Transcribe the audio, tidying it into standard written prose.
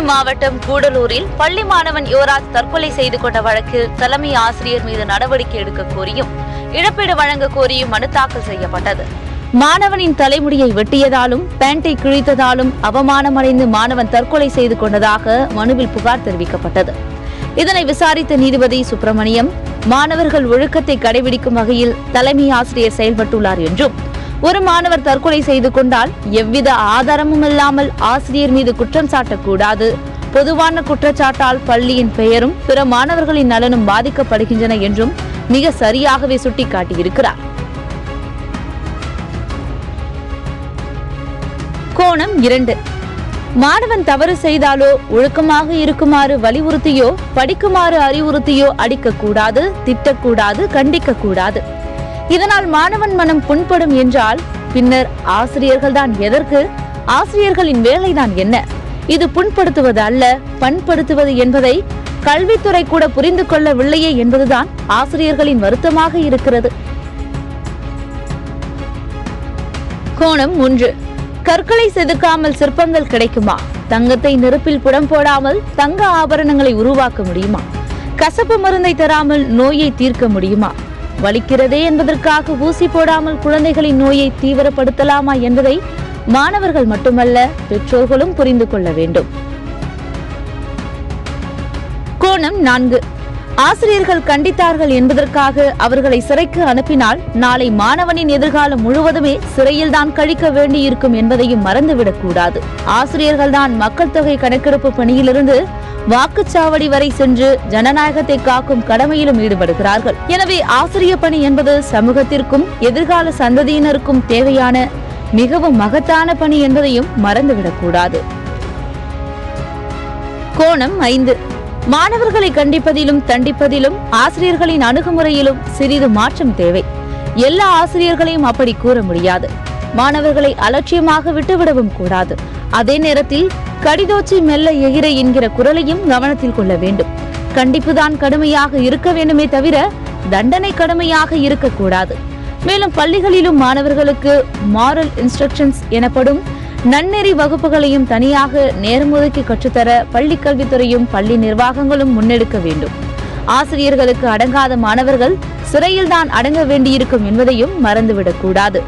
மாவட்டம் கூடலூரில் பள்ளி மாணவன் யுவராஜ் தற்கொலை செய்து கொண்ட வழக்கில் தலைமை ஆசிரியர் மீது நடவடிக்கை எடுக்க கோரியும் இழப்பீடு வழங்க கோரியும் மனு தாக்கல் செய்யப்பட்டது. மாணவனின் தலைமுடியை வெட்டியதாலும் பேண்டை கிழித்ததாலும் அவமானமடைந்து மாணவன் தற்கொலை செய்து கொண்டதாக மனுவில் புகார் தெரிவிக்கப்பட்டது. இதனை விசாரித்த நீதிபதி சுப்பிரமணியம், மாணவர்கள் ஒழுக்கத்தை கடைபிடிக்கும் வகையில் தலைமை ஆசிரியர் செயல்பட்டுள்ளார் என்றும், ஒரு மாணவர் தற்கொலை செய்து கொண்டால் எவ்வித ஆதாரமும் இல்லாமல் ஆசிரியர் மீது குற்றம் சாட்டக்கூடாது, பொதுவான குற்றச்சாட்டால் பள்ளியின் பெயரும் பிற மாணவர்களின் நலனும் பாதிக்கப்படுகின்றன என்றும் மிக சரியாகவே சுட்டிக்காட்டியிருக்கிறார். கோணம் 2. மாணவன் தவறு செய்தாலோ ஒழுக்கமாக இருக்குமாறு வலியுறுத்தியோ படிக்குமாறு அறிவுறுத்தியோ அடிக்கக்கூடாது, திட்டக்கூடாது, கண்டிக்கக்கூடாது. இதனால் மாணவன் மனம் புண்படும் என்றால் பின்னர் ஆசிரியர்கள் தான் எதற்கு? ஆசிரியர்களின் வேலைதான் என்ன? இது புண்படுத்துவது அல்ல, பண்படுத்துவது என்பதை கல்வித்துறை கூட புரிந்து கொள்ளவில்லையே என்பதுதான் ஆசிரியர்களின் வருத்தமாக இருக்கிறது. கோணம் 3. கற்களை செதுக்காமல் சிற்பங்கள் கிடைக்குமா? தங்கத்தை நெருப்பில் புடம் போடாமல் தங்க ஆபரணங்களை உருவாக்க முடியுமா? கசப்பு மருந்தை தராமல் நோயை தீர்க்க முடியுமா? வலிக்கிறதே என்பதற்காக ஊசி போடாமல் குழந்தைகளின் நோயை தீவிரப்படுத்தலாமா என்பதை மாணவர்கள் மட்டுமல்ல பெற்றோர்களும் புரிந்து கொள்ள வேண்டும். கோணம் 4. ஆசிரியர்கள் கண்டித்தார்கள் என்பதற்காக அவர்களை சிறைக்கு அனுப்பினால் நாளை மாணவனின் எதிர்காலம் முழுவதுமே சிறையில்தான் கழிக்க வேண்டியிருக்கும் என்பதையும் மறந்துவிடக் கூடாது. ஆசிரியர்கள் தான் மக்கள் தொகை கணக்கெடுப்பு பணியிலிருந்து வாக்குச்சாவடி வரை சென்று ஜனநாயகத்தை காக்கும் கடமையிலும் ஈடுபடுகிறார்கள். எனவே ஆசிரியர் பணி என்பது சமூகத்திற்கும் எதிர்கால சந்ததியினருக்கும் தேவையான மிகவும் மகத்தான பணி என்பதையும் மறந்துவிடக்கூடாது. கோணம் 5. மாணவர்களை கண்டிப்பதிலும் தண்டிப்பதிலும் ஆசிரியர்களின் அணுகுமுறையிலும் சிறிது மாற்றம் தேவை. எல்லா ஆசிரியர்களையும் அப்படி கூற முடியாது. மாணவர்களை அலட்சியமாக விட்டுவிடவும் கூடாது. அதே நேரத்தில் கடிதோச்சி மெல்ல எகிர என்கிற குரலையும் கவனத்தில் கொள்ள வேண்டும். கண்டிப்புதான் கடுமையாக இருக்க வேண்டுமே தவிர தண்டனை கடுமையாக இருக்கக்கூடாது. மேலும் பள்ளிகளிலும் மாணவர்களுக்கு மாரல் இன்ஸ்ட்ரக்ஷன்ஸ் எனப்படும் நன்னெறி வகுப்புகளையும் தனியாக நேரம் ஒதுக்கி கற்றுத்தர பள்ளி கல்வித்துறையும் பள்ளி நிர்வாகங்களும் முன்னெடுக்க வேண்டும். ஆசிரியர்களுக்கு அடங்காத மாணவர்கள் சிறையில்தான் அடங்க வேண்டியிருக்கும் என்பதையும் மறந்துவிடக்கூடாது.